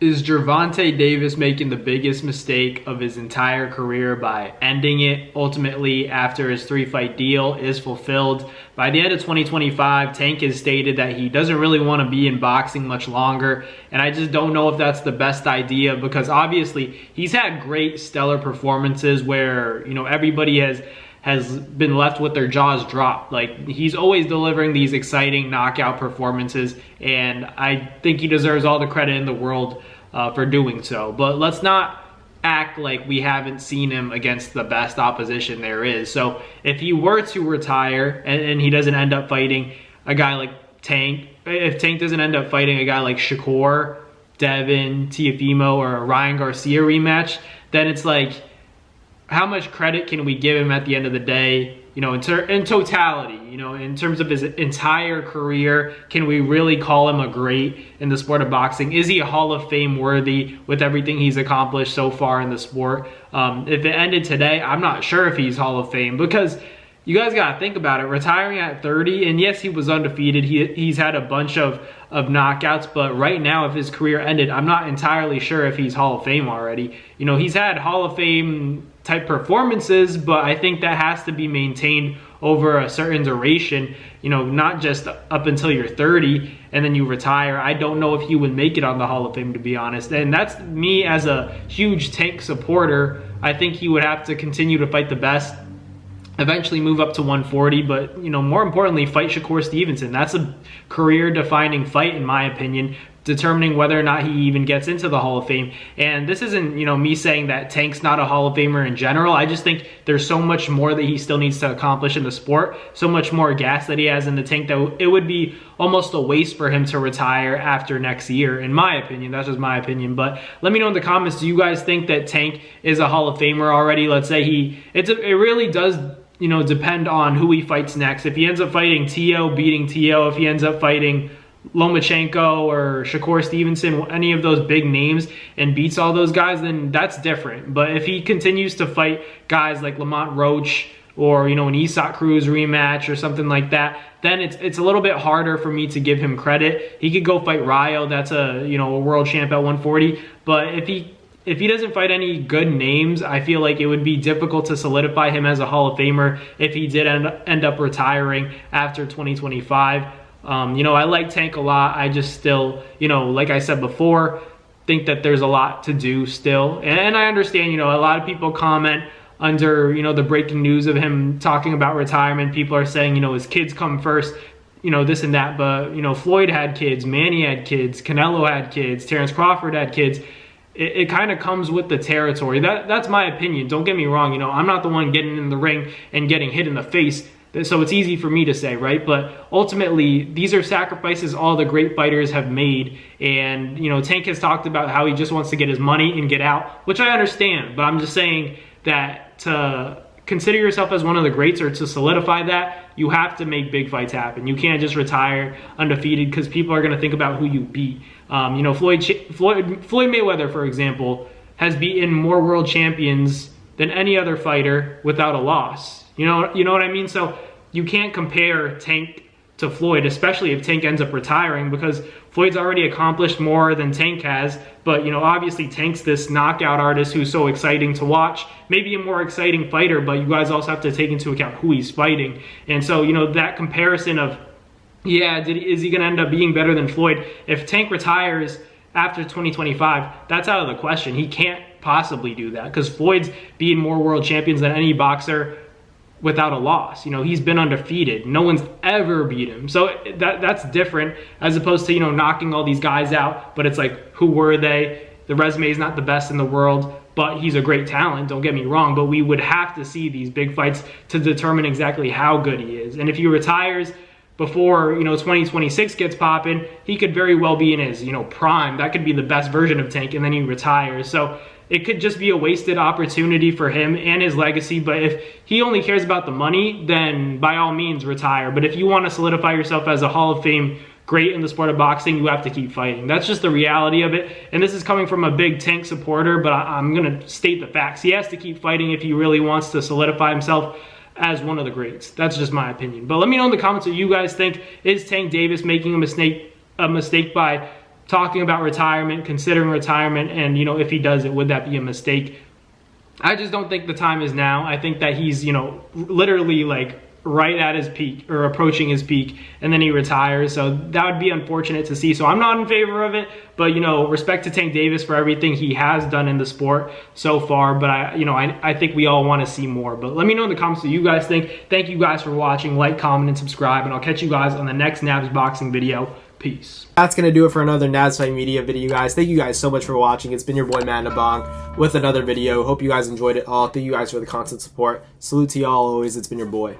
Is Gervonta Davis making the biggest mistake of his entire career by ending it ultimately after his 3-fight deal is fulfilled? By the end of 2025, Tank has stated that he doesn't really want to be in boxing much longer, and I just don't know if that's the best idea, because obviously he's had great stellar performances where, you know, everybody has been left with their jaws dropped. Like, he's always delivering these exciting knockout performances, and I think he deserves all the credit in the world for doing so. But let's not act like we haven't seen him against the best opposition there is. So if he were to retire and he doesn't end up fighting a guy like Tank, if Tank doesn't end up fighting a guy like Shakur, Devin, Teofimo, or a Ryan Garcia rematch, then it's like, how much credit can we give him at the end of the day? You know, in totality, you know, in terms of his entire career, can we really call him a great in the sport of boxing? Is he a Hall of Fame worthy with everything he's accomplished so far in the sport? If it ended today, I'm not sure if he's Hall of Fame, because you guys got to think about it. Retiring at 30, and yes, he was undefeated. He's had a bunch of knockouts, but right now, if his career ended, I'm not entirely sure if he's Hall of Fame already. You know, he's had Hall of Fame type performances, but I think that has to be maintained over a certain duration, you know, not just up until you're 30 and then you retire. I don't know if he would make it on the Hall of Fame, to be honest. And that's me as a huge Tank supporter. I think he would have to continue to fight the best, eventually move up to 140, but, you know, more importantly, fight Shakur Stevenson. That's a career-defining fight, in my opinion, determining whether or not he even gets into the Hall of Fame. And this isn't, you know, me saying that Tank's not a Hall of Famer in general. I just think there's so much more that he still needs to accomplish in the sport, so much more gas that he has in the tank, that it would be almost a waste for him to retire after next year, in my opinion. That's just my opinion. But let me know in the comments, do you guys think that Tank is a Hall of Famer already? Let's say it really does, you know, depend on who he fights next. If he ends up fighting Tio, beating Tio, if he ends up fighting Lomachenko or Shakur Stevenson, any of those big names, and beats all those guys, then that's different. But if he continues to fight guys like Lamont Roach, or, you know, an Isak Cruz rematch or something like that, then it's a little bit harder for me to give him credit. He could go fight Rayo, that's a, you know, a world champ at 140. But if he doesn't fight any good names, I feel like it would be difficult to solidify him as a Hall of Famer if he did end up retiring after 2025. You know, I like Tank a lot. I just still, you know, like I said before, think that there's a lot to do still. And I understand, you know, a lot of people comment under, you know, the breaking news of him talking about retirement. People are saying, you know, his kids come first, you know, this and that. But, you know, Floyd had kids, Manny had kids, Canelo had kids, Terrence Crawford had kids. It kind of comes with the territory. That's my opinion. Don't get me wrong. You know, I'm not the one getting in the ring and getting hit in the face, so it's easy for me to say, right? But ultimately, these are sacrifices all the great fighters have made. And, you know, Tank has talked about how he just wants to get his money and get out, which I understand. But I'm just saying that to consider yourself as one of the greats, or to solidify that, you have to make big fights happen. You can't just retire undefeated, because people are going to think about who you beat. You know, Floyd Mayweather, for example, has beaten more world champions than any other fighter without a loss. You know what I mean? So you can't compare Tank to Floyd, especially if Tank ends up retiring, because Floyd's already accomplished more than Tank has. But, you know, obviously Tank's this knockout artist who's so exciting to watch, maybe a more exciting fighter, but you guys also have to take into account who he's fighting. And so, you know, that comparison of, yeah, is he going to end up being better than Floyd? If Tank retires after 2025, that's out of the question. He can't possibly do that, because Floyd's beaten more world champions than any boxer without a loss. You know, he's been undefeated. No one's ever beat him. So that's different, as opposed to, you know, knocking all these guys out, but it's like, who were they? The resume is not the best in the world, but he's a great talent, don't get me wrong. But we would have to see these big fights to determine exactly how good he is. And if he retires before, you know, 2026 gets popping, he could very well be in his, you know, prime. That could be the best version of Tank, and then he retires. So it could just be a wasted opportunity for him and his legacy. But if he only cares about the money, then by all means retire. But if you want to solidify yourself as a Hall of Fame great in the sport of boxing, you have to keep fighting. That's just the reality of it. And this is coming from a big Tank supporter, but I'm going to state the facts. He has to keep fighting if he really wants to solidify himself as one of the greats. That's just my opinion. But let me know in the comments what you guys think. Is Tank Davis making a mistake by talking about retirement, considering retirement, and, you know, if he does it, would that be a mistake? I just don't think the time is now. I think that he's, you know, literally like right at his peak or approaching his peak, and then he retires. So that would be unfortunate to see. So I'm not in favor of it, but, you know, respect to Tank Davis for everything he has done in the sport so far. But I think we all want to see more. But let me know in the comments what you guys think. Thank you guys for watching. Like, comment, and subscribe, and I'll catch you guys on the next Nabs boxing video. Peace. That's going to do it for another Nabs Fight Media video, guys. Thank you guys so much for watching. It's been your boy, Matt Nabong, with another video. Hope you guys enjoyed it all. Thank you guys for the constant support. Salute to y'all always. It's been your boy.